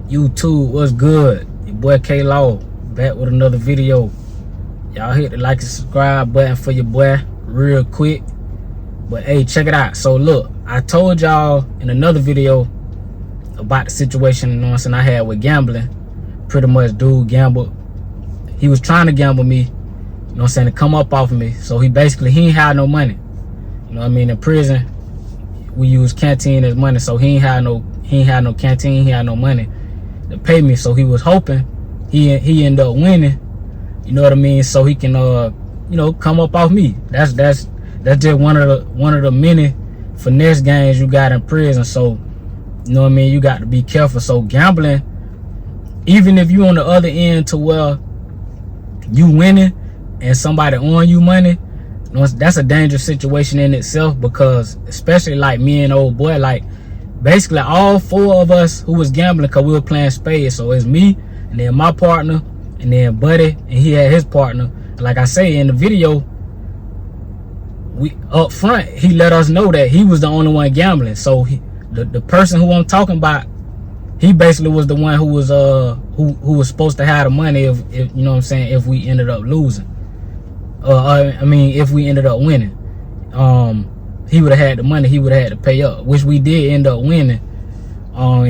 YouTube, what's good? Your boy K Law back with another video. Y'all hit the like and subscribe button for your boy real quick. But hey, check it out. So look, I told y'all in another video about the situation, you know what I'm saying, I had with gambling. Pretty much dude gambled. He was trying to gamble me, you know what I'm saying, to come up off of me. So he ain't had no money. You know what I mean? In prison, we use canteen as money. So he ain't had no canteen, he had no money to pay me. So he was hoping he ended up winning, you know what I mean, so he can you know, come up off me. That's just one of the many finesse games you got in prison. So you know what I mean, you got to be careful. So gambling, even if you on the other end to where you winning and somebody on you money, you know, that's a dangerous situation in itself, because especially like me and old boy, like basically all four of us who was gambling, because we were playing spades. So it's me, and then my partner, and then Buddy, and he had his partner. Like I say in the video, we up front, he let us know that he was the only one gambling. So the person who I'm talking about, he basically was the one who was who was supposed to have the money if you know what I'm saying, if we ended up losing. I mean, if we ended up winning, he would have had the money, he would have had to pay up, which we did end up winning.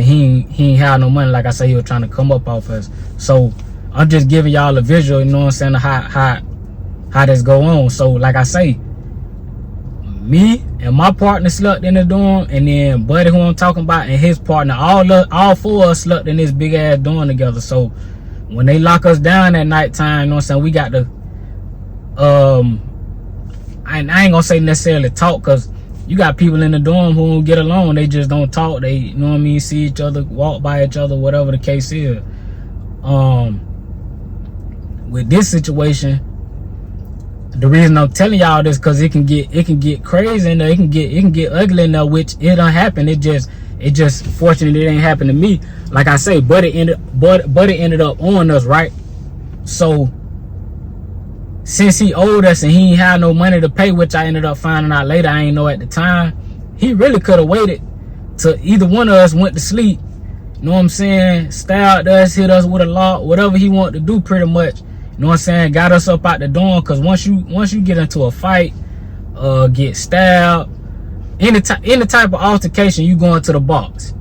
He ain't had no money. Like I say, he was trying to come up off us. So I'm just giving y'all a visual, you know what I'm saying, how this go on. So like I say, me and my partner slept in the dorm, and then Buddy, who I'm talking about, and his partner, all four of us slept in this big ass dorm together. So when they lock us down at nighttime, you know what I'm saying, we got to I ain't gonna say necessarily talk, because you got people in the dorm who don't get along. They just don't talk. They, you know what I mean, see each other, walk by each other, whatever the case is. With this situation, the reason I'm telling y'all this, because it can get crazy in there, it can get ugly in there, which it don't happen. It just fortunately it ain't happened to me. Like I say, Buddy ended up on us, right? So since he owed us and he ain't had no money to pay, which I ended up finding out later, I ain't know at the time, he really could have waited till either one of us went to sleep, you know what I'm saying, stabbed us, hit us with a lock, whatever he wanted to do pretty much, you know what I'm saying, got us up out the dorm. Because once you get into a fight, get stabbed, any type of altercation, you going to the box.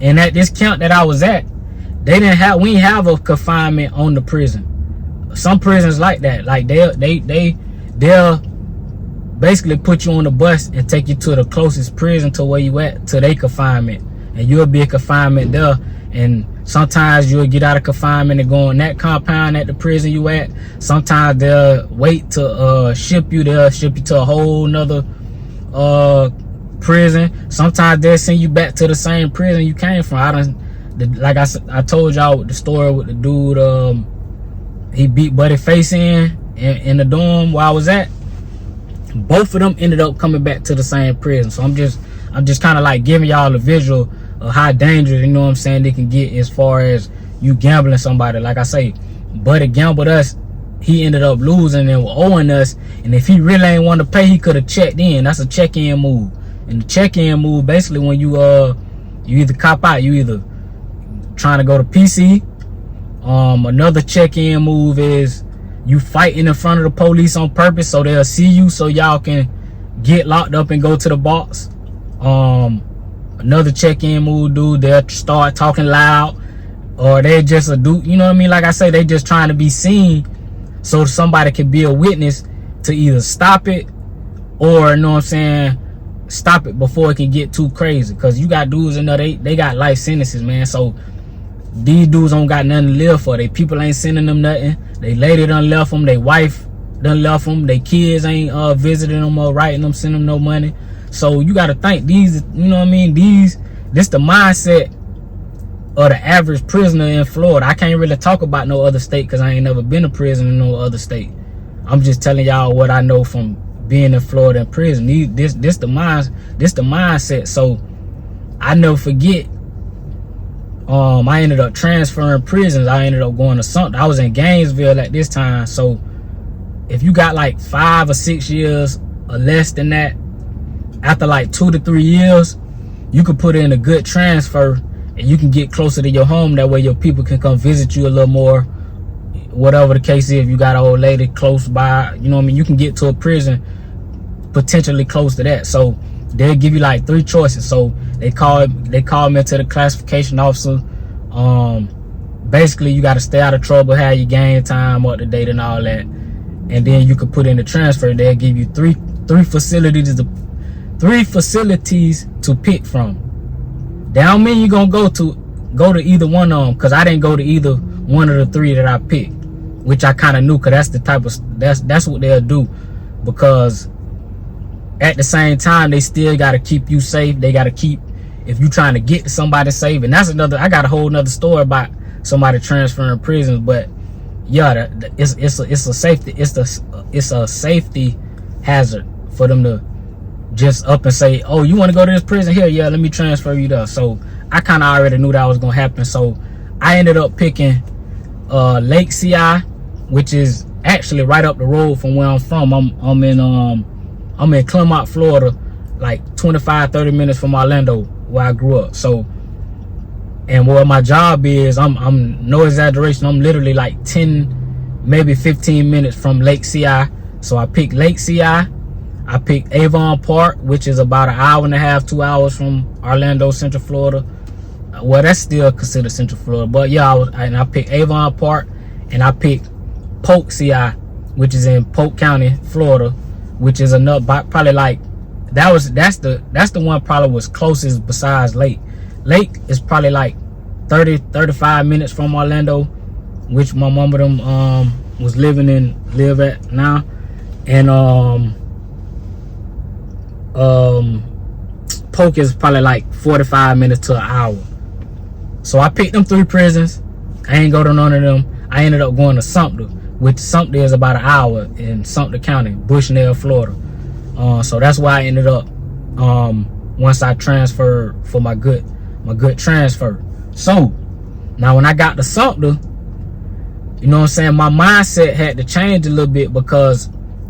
And at this camp that I was at, we didn't have a confinement on the prison. Some prisons like that, like they'll basically put you on the bus and take you to the closest prison to where you at, to their confinement, and you'll be a confinement there. And sometimes you'll get out of confinement and go on that compound at the prison you at. Sometimes they'll wait to ship you to a whole nother prison. Sometimes they'll send you back to the same prison you came from. Like I told y'all with the story with the dude, he beat Buddy face in the dorm where I was at. Both of them ended up coming back to the same prison. So I'm just kind of like giving y'all a visual of how dangerous, you know what I'm saying, they can get as far as you gambling somebody. Like I say, Buddy gambled us, he ended up losing and owing us, and if he really ain't want to pay, he could have checked in. That's a check-in move. And the check-in move, basically, when you either cop out, you either trying to go to PC. Another check-in move is you fighting in front of the police on purpose, so they'll see you, so y'all can get locked up and go to the box. Another check-in move, dude, they'll start talking loud, or they just a dude, you know what I mean, like I say, they just trying to be seen so somebody can be a witness to either stop it, or, you know what I'm saying, stop it before it can get too crazy. Because you got dudes in there, they got life sentences, man. So these dudes don't got nothing to live for. They people ain't sending them nothing. They lady done left them. They wife done left them. They kids ain't visiting them or writing them, sending them no money. So you got to think, these, you know what I mean, this the mindset of the average prisoner in Florida. I can't really talk about no other state because I ain't never been to prison in no other state. I'm just telling y'all what I know from being in Florida in prison. This the mindset. So I never forget. I ended up transferring prisons. I ended up going to something. I was in Gainesville at this time. So if you got like 5 or 6 years or less than that, after like 2 to 3 years, you could put in a good transfer and you can get closer to your home. That way your people can come visit you a little more, whatever the case is. If you got an old lady close by, you know what I mean, you can get to a prison potentially close to that. So they'll give you like 3 choices. So they call me to the classification officer. Basically you got to stay out of trouble, have your game time up to date and all that, and then you can put in the transfer. They'll give you three facilities to pick from. That don't mean you're gonna go to either one of them, because I didn't go to either one of the 3 that I picked, which I kind of knew, because that's the type of that's what they'll do. Because at the same time, they still got to keep you safe. They got to keep, if you trying to get to somebody safe. And that's another, I got a whole nother story about somebody transferring prisons. But yeah, it's a safety hazard for them to just up and say, oh, you want to go to this prison here? Yeah, let me transfer you there. So I kind of already knew that was gonna happen. So I ended up picking Lake CI, which is actually right up the road from where I'm from. I'm in Clermont, Florida, like 25-30 minutes from Orlando, where I grew up. So, and what my job is, I'm no exaggeration, I'm literally like 10, maybe 15 minutes from Lake CI. So I picked Lake CI. I picked Avon Park, which is about an hour and a half, 2 hours from Orlando, Central Florida. Well, that's still considered Central Florida, but yeah, I picked Avon Park, and I picked Polk CI, which is in Polk County, Florida, which is another, probably like, that's the one probably was closest besides Lake. Lake is probably like 30-35 minutes from Orlando, which my mama them was live at now. And Polk is probably like 45 minutes to an hour. So I picked them 3 prisons. I ain't go to none of them. I ended up going to Sumter, which Sumter is about an hour in Sumter County, Bushnell, Florida. So that's why I ended up once I transferred for my good transfer. So now when I got to Sumter, you know what I'm saying, my mindset had to change a little bit, because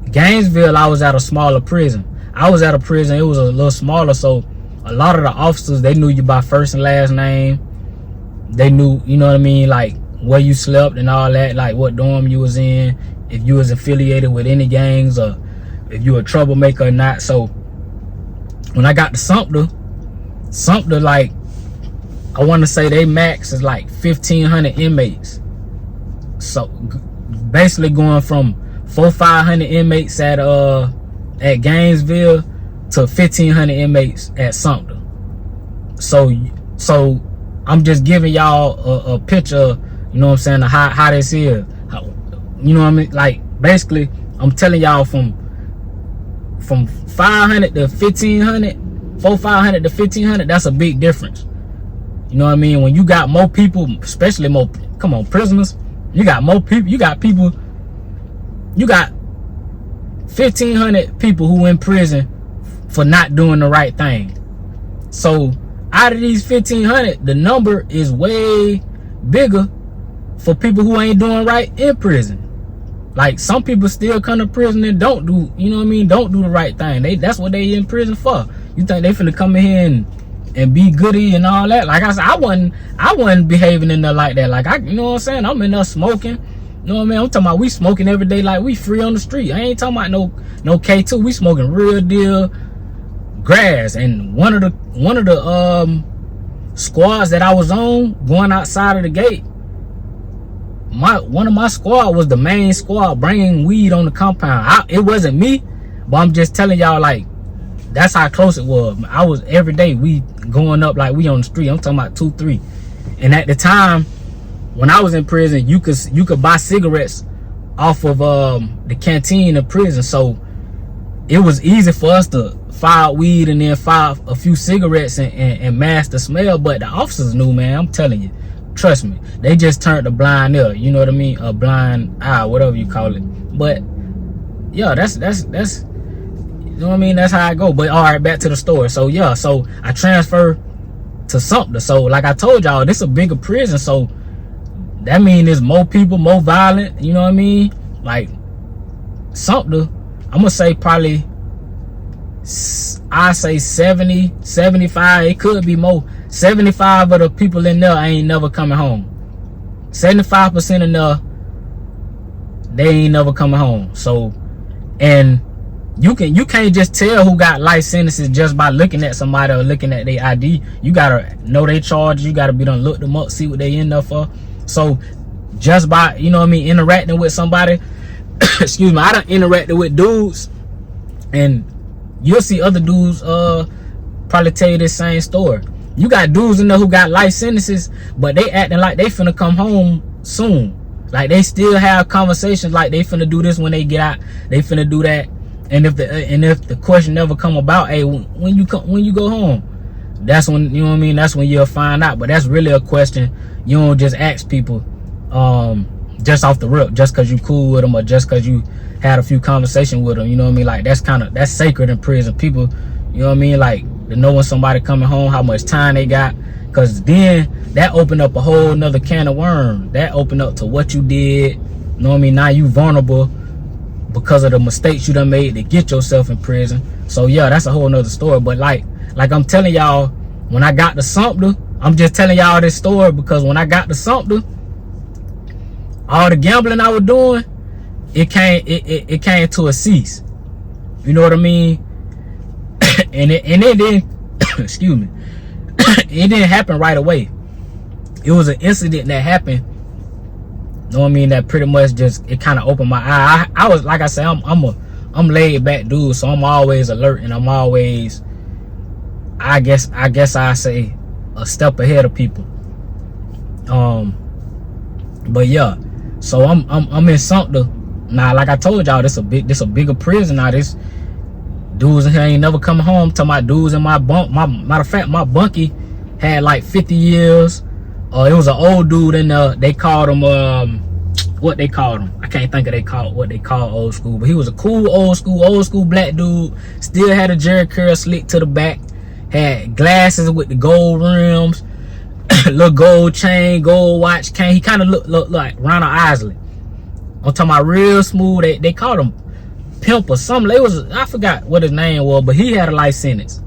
Gainesville, I was at a smaller prison. I was at a prison, it was a little smaller, so a lot of the officers, they knew you by first and last name. They knew, you know what I mean, like where you slept and all that, like what dorm you was in, if you was affiliated with any gangs, or if you a troublemaker or not. So when I got to Sumter, like, I want to say they max is like 1,500 inmates. So basically going from 400-500 inmates at Gainesville to 1,500 inmates at Sumter. So I'm just giving y'all a picture, you know what I'm saying, of how this is. You know what I mean? Like, basically, I'm telling y'all from 500 to 1,500, 400-500 to 1,500, that's a big difference. You know what I mean? When you got more people, especially more, come on, prisoners, you got more people, you got 1,500 people who in prison for not doing the right thing. So out of these 1,500, the number is way bigger for people who ain't doing right in prison. Like, some people still come to prison and don't do, you know what I mean, don't do the right thing. That's what they in prison for. You think they finna come in here and be goody and all that? Like I said, I wasn't behaving in there like that. Like, you know what I'm saying, I'm in there smoking. You know what I mean? I'm talking about we smoking every day like we free on the street. I ain't talking about no K2. We smoking real deal grass. And one of the squads that I was on, going outside of the gate, one of my squad was the main squad bringing weed on the compound. It wasn't me, but I'm just telling y'all, like, that's how close it was. I was every day we going up like we on the street. I'm talking about 2-3. And at the time when I was in prison, you could buy cigarettes off of the canteen of prison. So it was easy for us to fire weed and then fire a few cigarettes and mask the smell. But the officers knew, man. I'm telling you. Trust me, they just turned a blind ear, you know what I mean, a blind eye, whatever you call it. But yeah, that's you know what I mean, that's how I go. But all right, back to the story. So yeah, so I transferred to Sumter. So like I told y'all, this is a bigger prison, so that means there's more people, more violent, you know what I mean. Like, Sumter, I'm gonna say probably, I say 70, 75, it could be more, 75 of the people in there ain't never coming home. 75% in there, they ain't never coming home. So, and you can't just tell who got life sentences just by looking at somebody or looking at their ID. You gotta know they charges. You gotta be done look them up, see what they in there for. So just by, you know what I mean, interacting with somebody, excuse me, I done interacted with dudes, and you'll see other dudes probably tell you this same story. You got dudes in there who got life sentences, but they acting like they finna come home soon. Like they still have conversations like they finna do this when they get out, they finna do that. And if the question never come about, hey, when you go home, that's when, you know what I mean, that's when you'll find out. But that's really a question you don't just ask people just off the rip, just because you cool with them or just because you had a few conversations with them. You know what I mean? Like that's sacred in prison. People, you know what I mean, like to know when somebody coming home, how much time they got, because then that opened up a whole nother can of worms. That opened up to what you did. You know what I mean? Now you vulnerable because of the mistakes you done made to get yourself in prison. So yeah, that's a whole nother story. But like I'm telling y'all, when I got to Sumter, I'm just telling y'all this story because when I got to Sumter, all the gambling I was doing, it came to a cease. You know what I mean? and it didn't excuse me, it didn't happen right away. It was an incident that happened, you know what I mean, that pretty much just, it kind of opened my eye. I was, like I said, I'm laid back dude, so I'm always alert, and I'm always, I guess I say, a step ahead of people. But yeah, so I'm in Sumter now. Like I told y'all, this a bigger prison now. This dudes in here ain't never coming home. To my dudes in my bunk, matter of fact, my bunkie had like 50 years. It was an old dude in there. They called him what they called him, I can't think of what they call old school, but he was a cool old school black dude. Still had a jerry curl slick to the back, had glasses with the gold rims, little gold chain, gold watch cane. He kind of looked like Ronald Isley. I'm talking about real smooth. They called him Pimp or something. It was, I forgot what his name was, but he had a life sentence.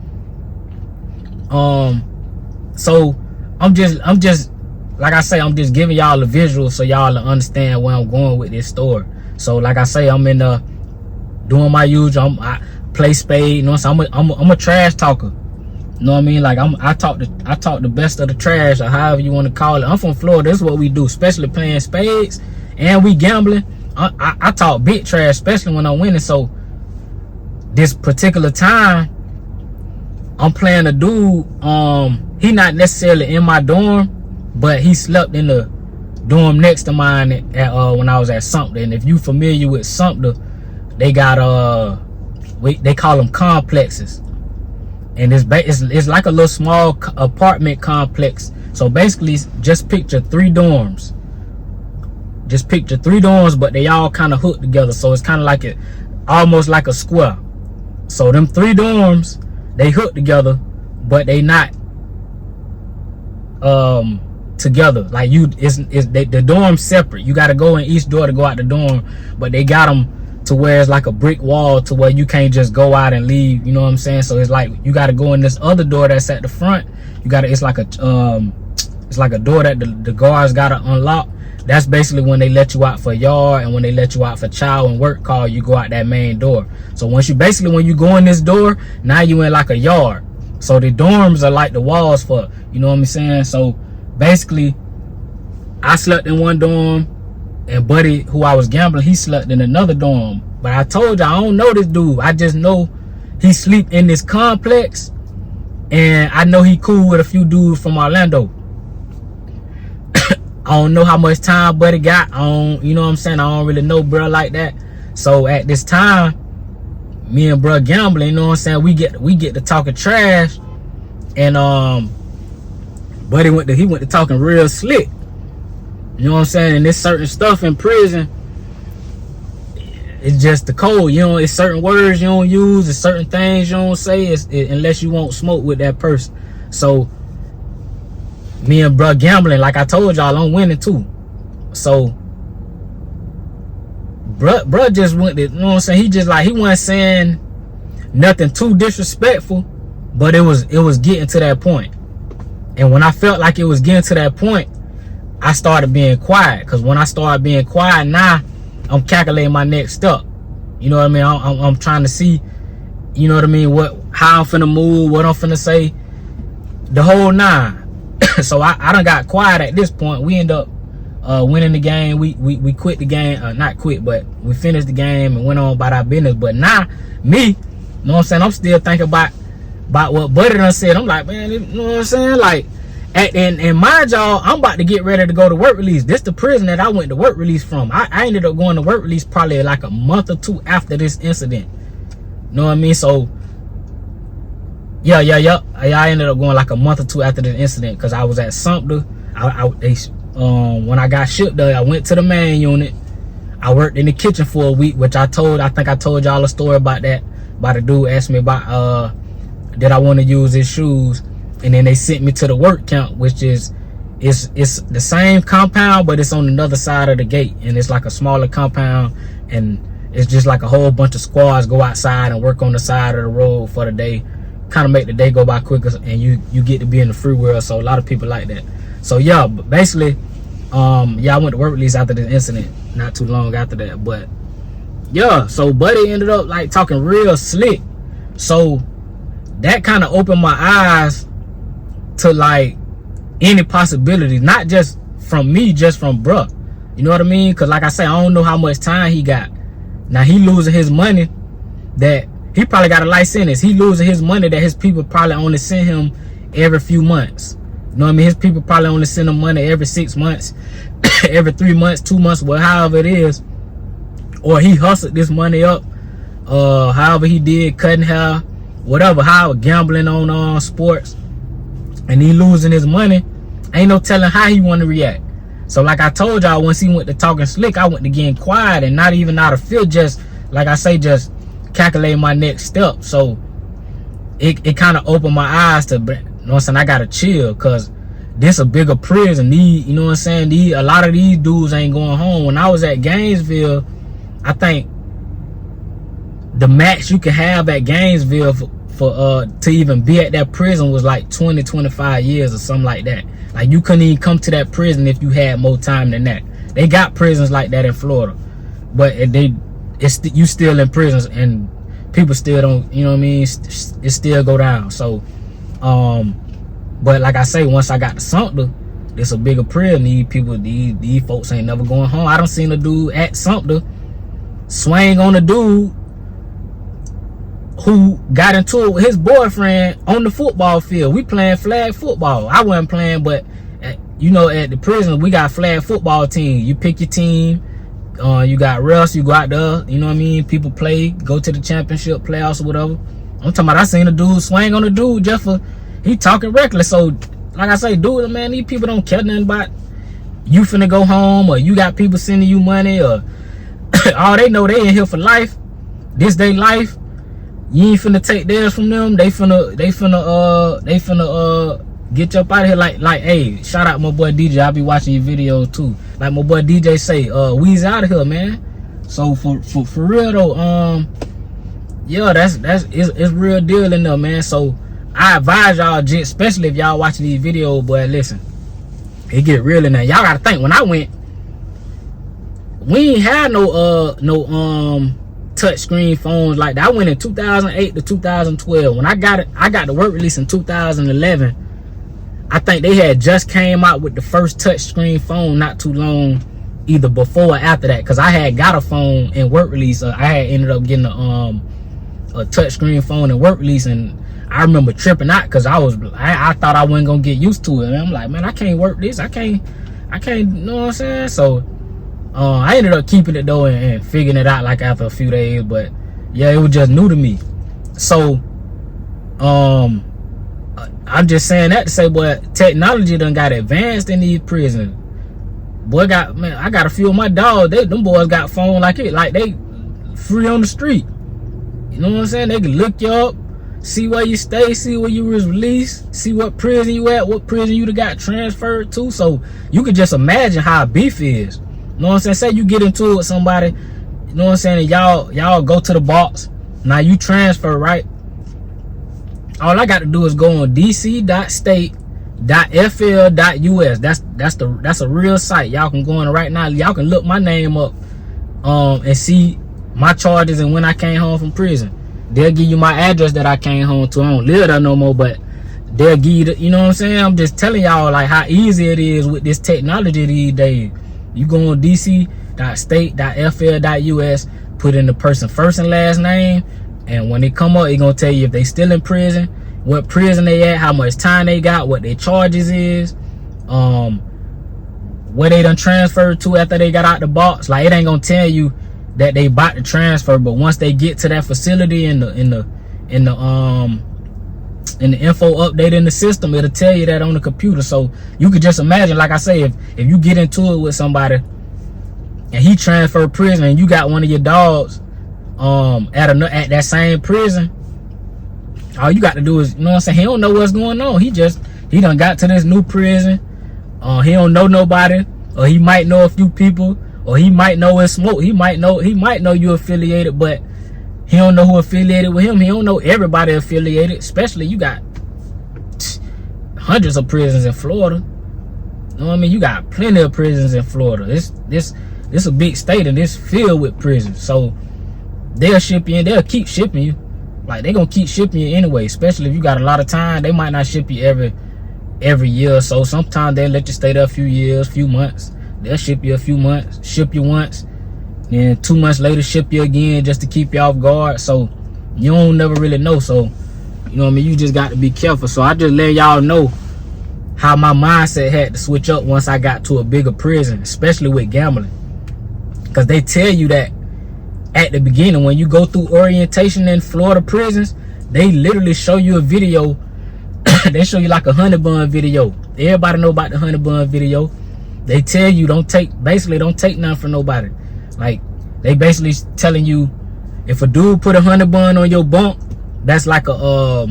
So I'm just like I say, I'm just giving y'all a visual so y'all to understand where I'm going with this story. So like I say, I'm in doing my usual. I play spade. You know what I'm saying? I'm a trash talker. You know what I mean? Like I talk the best of the trash, or however you want to call it. I'm from Florida. This is what we do, especially playing spades and we gambling. I talk big trash, especially when I'm winning. So this particular time, I'm playing a dude. He not necessarily in my dorm, but he slept in the dorm next to mine at when I was at Sumter. And if you familiar with Sumter, they got they call them complexes, and it's like a little small apartment complex. So basically, just picture 3 dorms. Just picture 3 dorms, but they all kind of hooked together. So it's kind of like almost like a square. So them 3 dorms, they hooked together, but they not together. Like the dorm's separate. You got to go in each door to go out the dorm, but they got them to where it's like a brick wall to where you can't just go out and leave. You know what I'm saying? So it's like you got to go in this other door that's at the front. It's like a door that the guards got to unlock. That's basically when they let you out for yard, and when they let you out for child and work call, you go out that main door. So when you go in this door, now you in like a yard. So the dorms are like the walls for, you know what I'm saying? So basically, I slept in one dorm, and Buddy, who I was gambling, he slept in another dorm. But I told you, I don't know this dude. I just know he sleep in this complex, and I know he cool with a few dudes from Orlando. I don't know how much time Buddy got. You know what I'm saying? I don't really know bro like that. So at this time, me and bro gambling, you know what I'm saying? We get to talking trash, and Buddy went to talking real slick. You know what I'm saying? And there's certain stuff in prison, it's just the code. You know, it's certain words you don't use, it's certain things you don't say, unless you won't smoke with that person. So me and bro gambling, like I told y'all, I'm winning too. So bro just went to, you know what I'm saying, he wasn't saying nothing too disrespectful, but it was getting to that point. And when I felt like it was getting to that point, I started being quiet. Because when I started being quiet, now I'm calculating my next step. You know what I mean? I'm trying to see, you know what I mean, how I'm finna move, what I'm finna say, the whole nine. So I done got quiet at this point. We end up winning the game. We quit the game, not quit, but we finished the game and went on about our business. But now, me, you know what I'm saying, I'm still thinking about what Buddy done said. I'm like, man, you know what I'm saying? Like, and mind y'all, I'm about to get ready to go to work release. This the prison that I went to work release from. I ended up going to work release probably like a month or two after this incident. You know what I mean? So, yeah. I ended up going like a month or two after the incident because I was at Sumter. When I got shipped there, I went to the main unit. I worked in the kitchen for a week, which I think I told y'all a story about that. About a dude asked me about did I want to use his shoes, and then they sent me to the work camp, which is it's the same compound, but it's on another side of the gate, and it's like a smaller compound, and it's just like a whole bunch of squads go outside and work on the side of the road for the day. Kind of make the day go by quicker, and you get to be in the free world. So a lot of people like that. So yeah, basically, yeah, I went to work release after this incident, not too long after that. But yeah, so Buddy ended up like talking real slick. So that kind of opened my eyes to like any possibilities, not just from me, just from bruh. You know what I mean? Because like I say, I don't know how much time he got. Now he losing his money that he probably got a life sentence. He losing his money that his people probably only send him every few months. You know what I mean? His people probably only send him money every 6 months, every 3 months, 2 months, well, however it is. Or he hustled this money up, however he did, cutting hair, whatever, however, gambling on sports, and he losing his money. Ain't no telling how he want to react. So like I told y'all, once he went to talking slick, I went to getting quiet, and not even out of fear, just like I say, just calculate my next step. So it kind of opened my eyes to, you know what I'm saying, I gotta chill, because this a bigger prison. You know what I'm saying, a lot of these dudes ain't going home. When I was at Gainesville, I think the max you could have at Gainesville for to even be at that prison was like 20-25 years or something like that. Like, you couldn't even come to that prison if you had more time than that. They got prisons like that in Florida, but you still in prisons, and people still don't, you know what I mean, it still go down. So but like I say, once I got to Sumter, it's a bigger prison. These folks ain't never going home. I done seen a dude at Sumter swing on a dude who got into it with his boyfriend on the football field. We playing flag football. I wasn't playing, but you know, at the prison we got flag football team. You pick your team. You got refs, you go out there, you know what I mean, people play, go to the championship, playoffs or whatever. I'm talking about, I seen a dude swing on a dude just for, he talking reckless. So like I say, dude, man, these people don't care nothing about you finna go home, or you got people sending you money, or all they know, they in here for life. This they life. You ain't finna take theirs from them. They finna get you up out of here. Like, hey, shout out my boy DJ. I be watching your videos too. Like my boy DJ say, we's out of here, man. So for real though, yeah, it's real deal in there, man. So I advise y'all, especially if y'all watching these videos, boy, listen, it get real in there. Y'all gotta think, when I went, we ain't had no touch screen phones like that. I went in 2008 to 2012. When I got the work release in 2011. I think they had just came out with the first touch screen phone not too long, either before or after that, because I had got a phone in work release. I had ended up getting a touch screen phone in work release, and I remember tripping out because I thought I wasn't gonna get used to it. And I'm like, man, I can't work this. I can't, you know what I'm saying? So I ended up keeping it though and figuring it out like after a few days. But yeah, it was just new to me. So I'm just saying that to say, boy, technology done got advanced in these prisons. Boy, I got a few of my dogs. Them boys got phone like they free on the street. You know what I'm saying? They can look you up, see where you stay, see where you was released, see what prison you at, what prison you got transferred to. So you could just imagine how beef is. You know what I'm saying? Say you get into it with somebody, you know what I'm saying, and y'all go to the box. Now you transfer, right? All I got to do is go on dc.state, .fl.us. That's a real site. Y'all can go on right now. Y'all can look my name up and see my charges and when I came home from prison. They'll give you my address that I came home to. I don't live there no more, but they'll give you you know what I'm saying? I'm just telling y'all like how easy it is with this technology these days. You go on dc.state.fl.us, put in the person first and last name, and when they come up, it's gonna tell you if they still in prison, what prison they at, how much time they got, what their charges is, where they done transferred to after they got out the box. Like, it ain't gonna tell you that they about to transfer, but once they get to that facility in the info update in the system, it'll tell you that on the computer. So you could just imagine, like I say, if you get into it with somebody and he transferred prison and you got one of your dogs at that same prison, all you got to do is, you know what I'm saying, he don't know what's going on. He done got to this new prison. He don't know nobody, or he might know a few people, or he might know it's Smoke. He might know you affiliated, but he don't know who affiliated with him. He don't know everybody affiliated. Especially, you got hundreds of prisons in Florida. You know what I mean? You got plenty of prisons in Florida. This a big state, and it's filled with prisons. So they'll ship you in. They'll keep shipping you. Like, they gonna keep shipping you anyway. Especially if you got a lot of time. They might not ship you every year or so. Sometimes they'll let you stay there a few years, few months. They'll ship you a few months, ship you once, then 2 months later ship you again just to keep you off guard. So you don't never really know. So, you know what I mean, you just got to be careful. So I just let y'all know how my mindset had to switch up once I got to a bigger prison, especially with gambling. Because they tell you that at the beginning, when you go through orientation in Florida prisons, they literally show you a video. They show you like a honey bun video. Everybody know about the honey bun video. They tell you don't take nothing from nobody. Like, they basically telling you, if a dude put a honey bun on your bunk, that's like a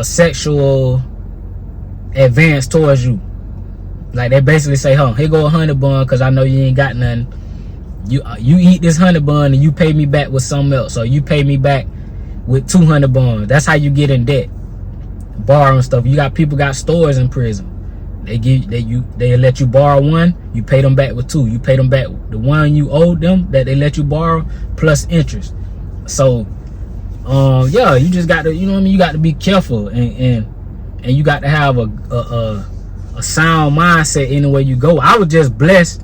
sexual advance towards you. Like, they basically say, here go a honey bun, because I know you ain't got nothing. You eat this honey bun and you pay me back with something else, or you pay me back with 2 honey buns. That's how you get in debt, borrowing stuff. You got people got stores in prison. They let you borrow 1, you pay them back with 2. You pay them back the 1 you owed them that they let you borrow plus interest. So yeah, you just got to, you know what I mean, you got to be careful, and you got to have a sound mindset anywhere you go. I was just blessed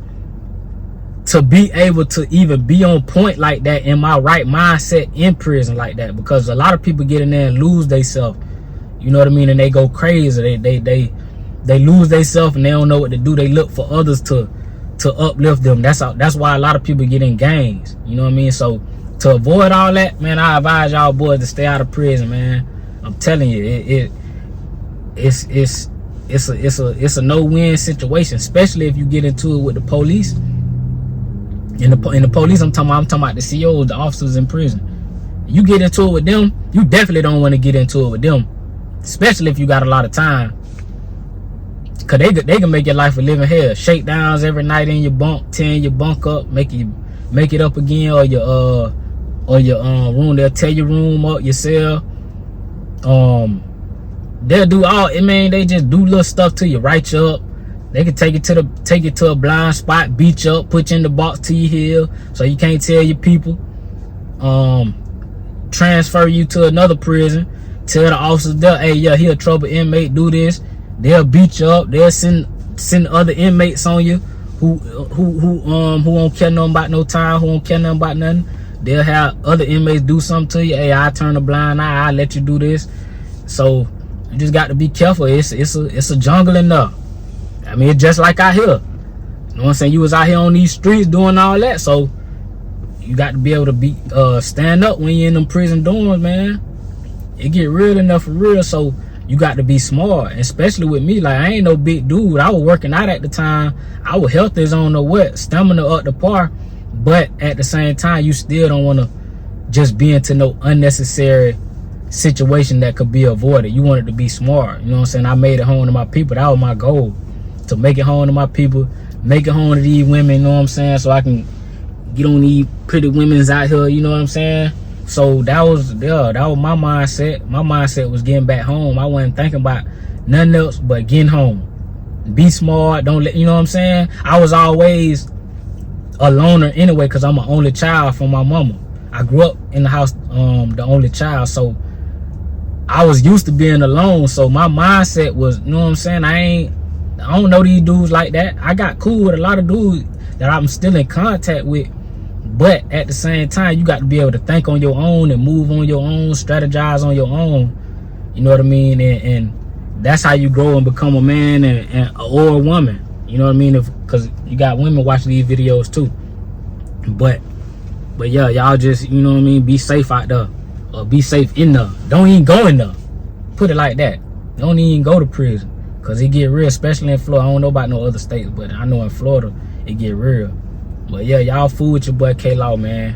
to be able to even be on point like that, in my right mindset in prison like that, because a lot of people get in there and lose themselves, you know what I mean, and they go crazy. They lose themselves and they don't know what to do. They look for others to uplift them. That's why a lot of people get in gangs, you know what I mean. So to avoid all that, man, I advise y'all boys to stay out of prison, man. I'm telling you, it's a no-win situation, especially if you get into it with the police. In the police, I'm talking about the COs, the officers in prison. You get into it with them, you definitely don't want to get into it with them, especially if you got a lot of time. Cause they can make your life a living hell. Shakedowns every night in your bunk, tearing your bunk up, make it up again, or your room. They'll tear your room up, your cell. They'll do all. I mean, they just do little stuff to you, write you up. They can take it to a blind spot, beat you up, put you in the box till you heal, so you can't tell your people. Transfer you to another prison. Tell the officers there, hey, yeah, he a trouble inmate, do this. They'll beat you up. They'll send other inmates on you who won't care nothing about no time, who won't care nothing about nothing. They'll have other inmates do something to you. Hey, I turn a blind eye. I let you do this. So you just got to be careful. It's a jungle in there. I mean, it's just like out here. You know what I'm saying? You was out here on these streets doing all that, so you got to be able to stand up when you're in them prison dorms, man. It get real enough for real, so you got to be smart. Especially with me, like, I ain't no big dude. I was working out at the time. I was healthy as on the what, stamina up to par, but at the same time, you still don't want to just be into no unnecessary situation that could be avoided. You want it to be smart. You know what I'm saying? I made it home to my people. That was my goal, to make it home to my people, make it home to these women, you know what I'm saying, so I can get on these pretty women's out here, you know what I'm saying. So that was my mindset. My mindset was getting back home. I wasn't thinking about nothing else but getting home. Be smart. Don't let, you know what I'm saying? I was always a loner anyway, because I'm an only child from my mama. I grew up in the house, the only child, so I was used to being alone. So my mindset was, you know what I'm saying, I don't know these dudes like that. I got cool with a lot of dudes that I'm still in contact with, but at the same time, you got to be able to think on your own and move on your own, strategize on your own. You know what I mean? And that's how you grow and become a man or a woman. You know what I mean? Because you got women watching these videos too. But yeah, y'all just, you know what I mean, be safe out there. Or be safe in there. Don't even go in there. Put it like that. Don't even go to prison. Because it get real, especially in Florida. I don't know about no other states, but I know in Florida, it get real. But yeah, y'all fool with your boy K-Law, man.